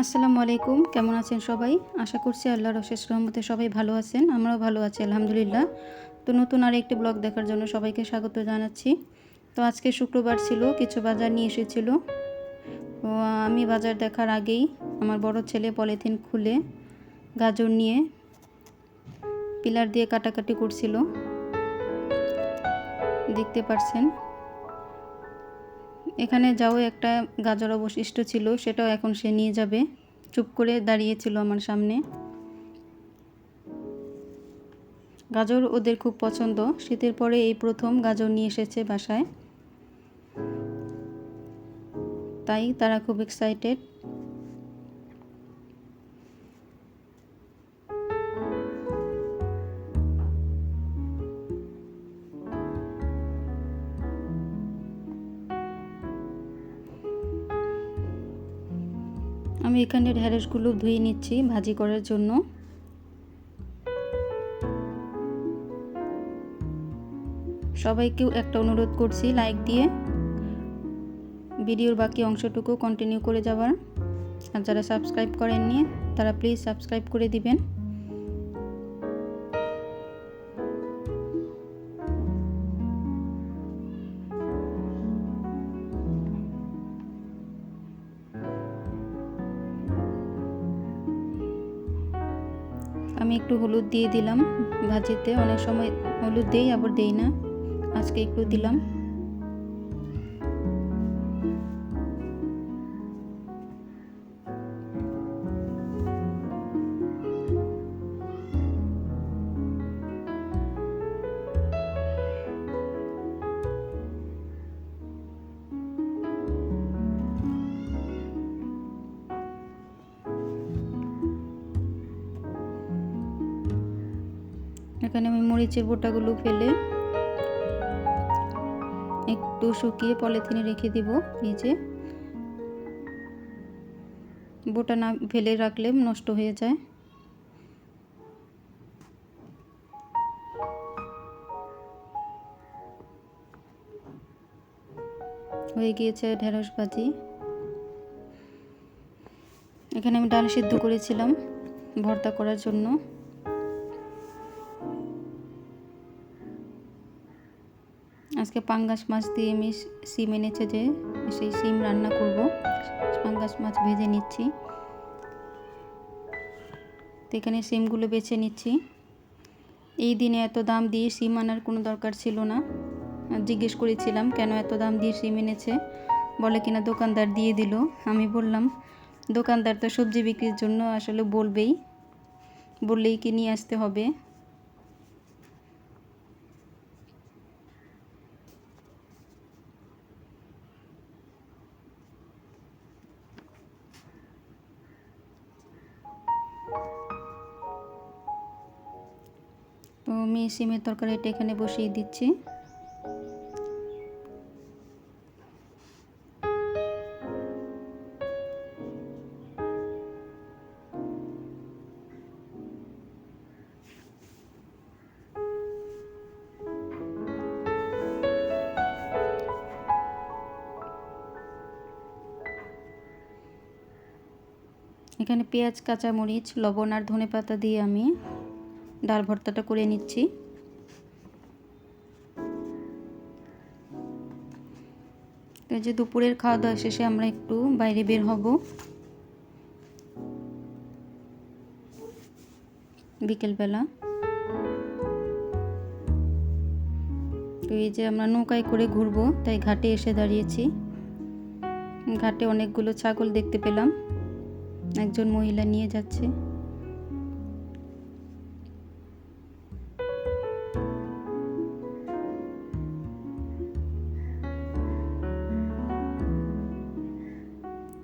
আসসালামু আলাইকুম। কেমন আছেন সবাই? আশা করছি আল্লাহর অশেষ রহমতে সবাই ভালো আছেন। আমরাও ভালো আছি আলহামদুলিল্লাহ। তো নতুন আরেকটি ব্লগ দেখার জন্য সবাইকে স্বাগত জানাচ্ছি। তো আজকে শুক্রবার ছিল, কিছু বাজার নিয়ে এসেছিল। তো আমি বাজার দেখার আগেই আমার বড় ছেলে পলিথিন খুলে গাজর নিয়ে পিলার দিয়ে কাটাকাটি করছিল, দেখতে পাচ্ছেন। এখানে যাও একটা গাজর অবশিষ্ট ছিল, সেটাও এখন সে নিয়ে যাবে। চুপ করে দাঁড়িয়েছিল আমার সামনে। গাজর ওদের খুব পছন্দ। শীতের পরে এই প্রথম গাজর নিয়ে এসেছে বাসায়, তাই তারা খুব এক্সাইটেড। আমি এখানে ঢেঁড়সগুলো ধুয়ে নিচ্ছি ভাজি করার জন্য। সবাইকেও একটা অনুরোধ করছি, লাইক দিয়ে ভিডিওর বাকি অংশটুকু কন্টিনিউ করে যাওয়ার। আর যারা সাবস্ক্রাইব করেননি তারা প্লিজ সাবস্ক্রাইব করে দিবেন। আমি একটু হলুদ দিয়ে দিলাম ভাজিতে। অনেক সময় হলুদ দেই আবার দেই না, আজকে একটু দিলাম। এখানে আমি মরিচের বোটাগুলো ফেলে একটু শুকিয়ে পলিথিনে রেখে দিব। এই যে বোটা না ফেলে রাখলে নষ্ট হয়ে যায়। হয়ে গিয়েছে ঢেঁড়স ভাজি। এখানে আমি ডাল সিদ্ধ করেছিলাম ভর্তা করার জন্য। আজকে পাঙ্গাস মাছ দিয়ে আমি সিম এনেছে, যে সেই সিম রান্না করব। পাঙ্গাস মাছ ভেজে নিচ্ছি। তো এখানে সিমগুলো বেছে নিচ্ছি। এই দিনে এত দাম দিয়ে সিম আনার কোনো দরকার ছিল না। জিজ্ঞেস করেছিলাম কেন এত দাম দিয়ে সিম এনেছে, বলে কিনা দোকানদার দিয়ে দিল। আমি বললাম দোকানদার তো সবজি বিক্রির জন্য আসলে বললেই কি নিয়ে আসতে হবে। তো আমি সিমের তরকারিটা এখানে বসিয়ে দিচ্ছি। এখানে পেঁয়াজ, কাঁচামরিচ, লবণ আর ধনেপাতা দিয়ে আমি ডাল ভর্তাটা করে নিচ্ছি। এই যে দুপুরের খাওয়া দাওয়া শেষে আমরা একটু বাইরে বের হব বিকেলবেলা। তো এই যে আমরা নৌকায় করে ঘুরবো, তাই ঘাটে এসে দাঁড়িয়েছি। ঘাটে অনেকগুলো ছাগল দেখতে পেলাম, একজন মহিলা নিয়ে যাচ্ছে।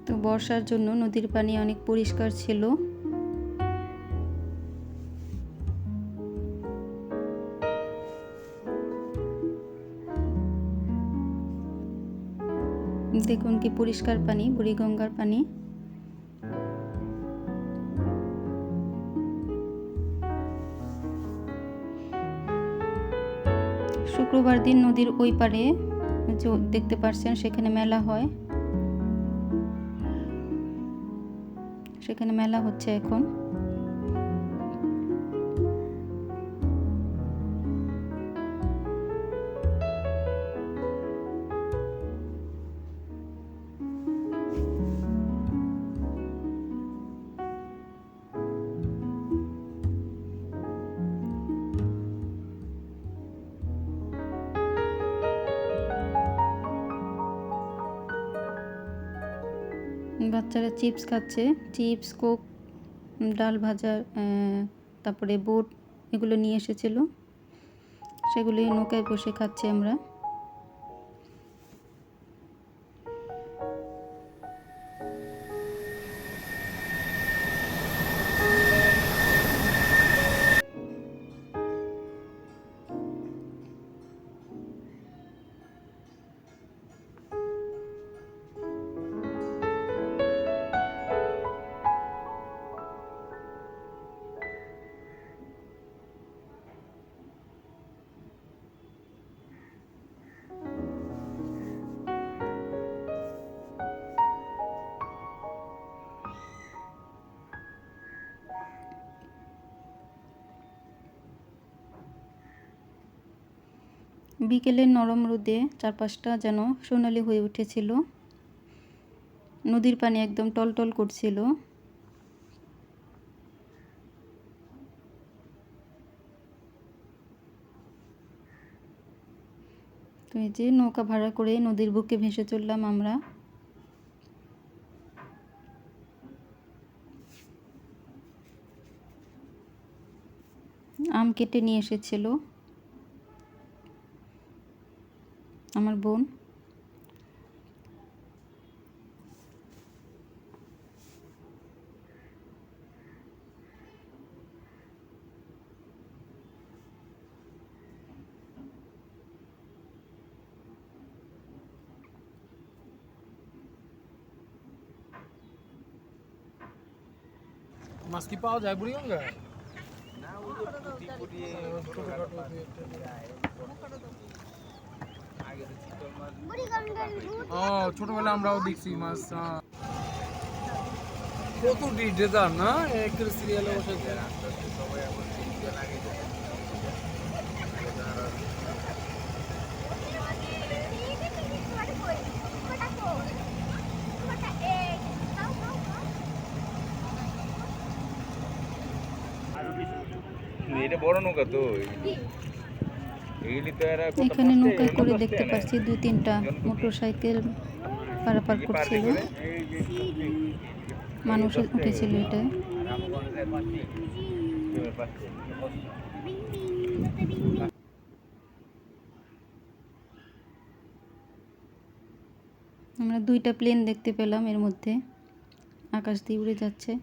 তো বর্ষার জন্য নদীর পানি অনেক পরিষ্কার ছিল। দেখুন কি পরিষ্কার পানি, বুড়িগঙ্গার পানি। শুক্রবার দিন নদীর ওই পারে যে দেখতে পাচ্ছেন সেখানে মেলা হয়। সেখানে মেলা হচ্ছে এখন। বাচ্চারা চিপস খাচ্ছে, চিপস, কোক, ডাল ভাজা, তারপরে বুট এগুলো নিয়ে এসেছিল, সেগুলি নৌকায় বসে খাচ্ছি আমরা। বিকেলের নরম রোদে চারপাশটা যেন সোনালি হয়ে উঠেছিল, নদীর পানি একদম টলটল করছিল। তো এই যে নৌকা ভাড়া করে নদীর বুকে ভেসে চললাম আমরা। আম কেটে নিয়ে এসেছিল আমার বোন। মাছ কি পাওয়া যায় বুড়িগঙ্গা? ছোটবেলা আমরাও দেখছি মাছ। কত ডিজার না এক সিরিয়ালে বসে এটা বড় নৌকা তো এখানে নৌকায় করে দেখতে পাচ্ছি 2-3টা মোটরসাইকেল পারাপার করছিল, মানুষ উঠেছিল এটায়। আমরা 2টা প্লেন দেখতে পেলাম, এর মধ্যে আকাশ দিয়ে উড়ে যাচ্ছে।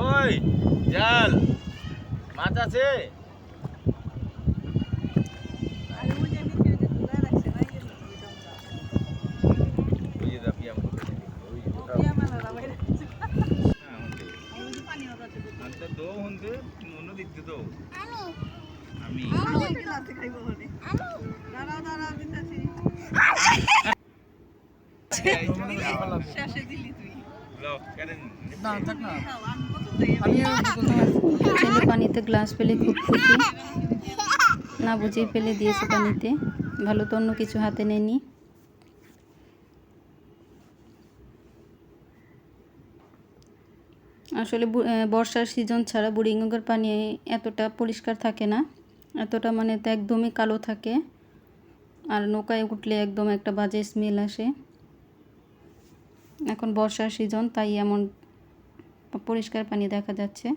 ওই জাল মাছ আছে? আমি ছেলে পানিতে গ্লাস ফেলে খুব খুশি, না বুঝেই ফেলে দিয়েছে পানিতে, ভালো তো অন্য কিছু হাতে নেয়নি। আসলে বর্ষার সিজন ছাড়া বুড়িগঙ্গার পানি এতটা পরিষ্কার থাকে না, এতটা মানে তো একদমই কালো থাকে, আর নৌকায় উঠলে একদম একটা বাজে স্মেল আসে। এখন বর্ষার সিজন, তাই এমন পরিষ্কার পানি দেখা যাচ্ছে।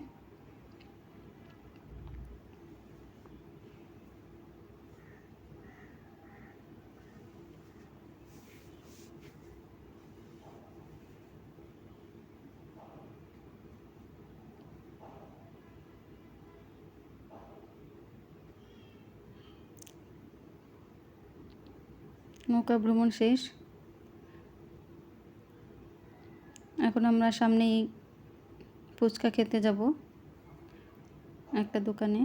নৌকা ভ্রমণ শেষ। এখন আমরা সামনেই ফুচকা খেতে যাব একটা দোকানে।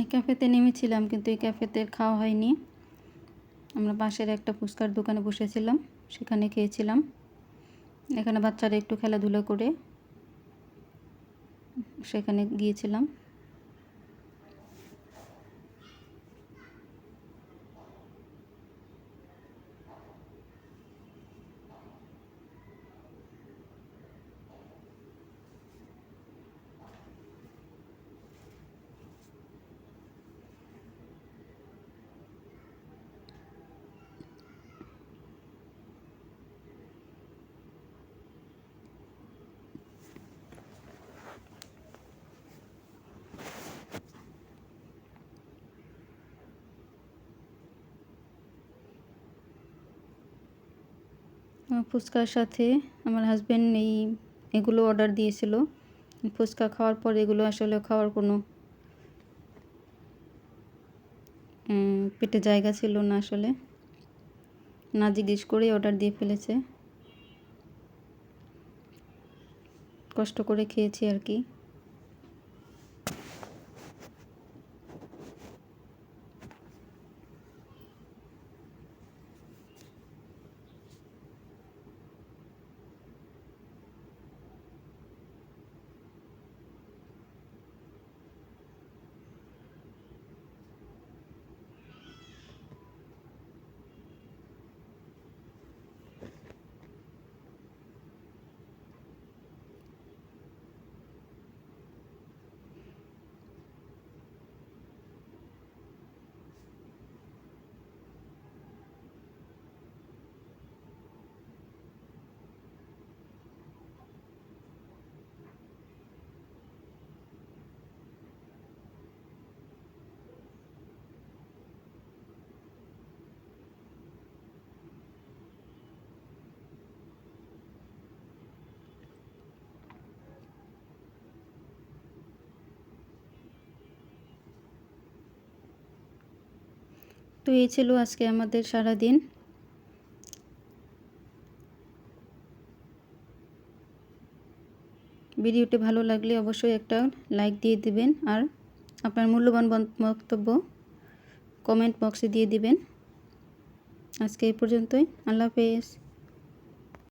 এই ক্যাফেতে নেমেছিলাম, কিন্তু এই ক্যাফেতে খাওয়া হয়নি। আমরা পাশের একটা ফুচকার দোকানে বসেছিলাম, সেখানে খেয়েছিলাম। এখানে বাচ্চারা একটু খেলাধুলা করে সেখানে গিয়েছিলাম। ফুচকার সাথে আমার হাজব্যান্ড এগুলো অর্ডার দিয়েছিল। ফুচকা খাওয়ার পর এগুলো আসলে খাওয়ার কোনো পেটে জায়গা ছিল না, আসলে না জিজ্ঞেস করেই অর্ডার দিয়ে ফেলেছে। কষ্ট করে খেয়েছি আর কি। তো এই ছিল আজকে আমাদের সারা দিন। ভিডিওটি ভালো লাগলে অবশ্যই একটা লাইক দিয়ে দিবেন, আর আপনার মূল্যবান বক্তব্য কমেন্ট বক্সে দিয়ে দিবেন। আজকে এই পর্যন্তই। আল্লাহ হাফেজ।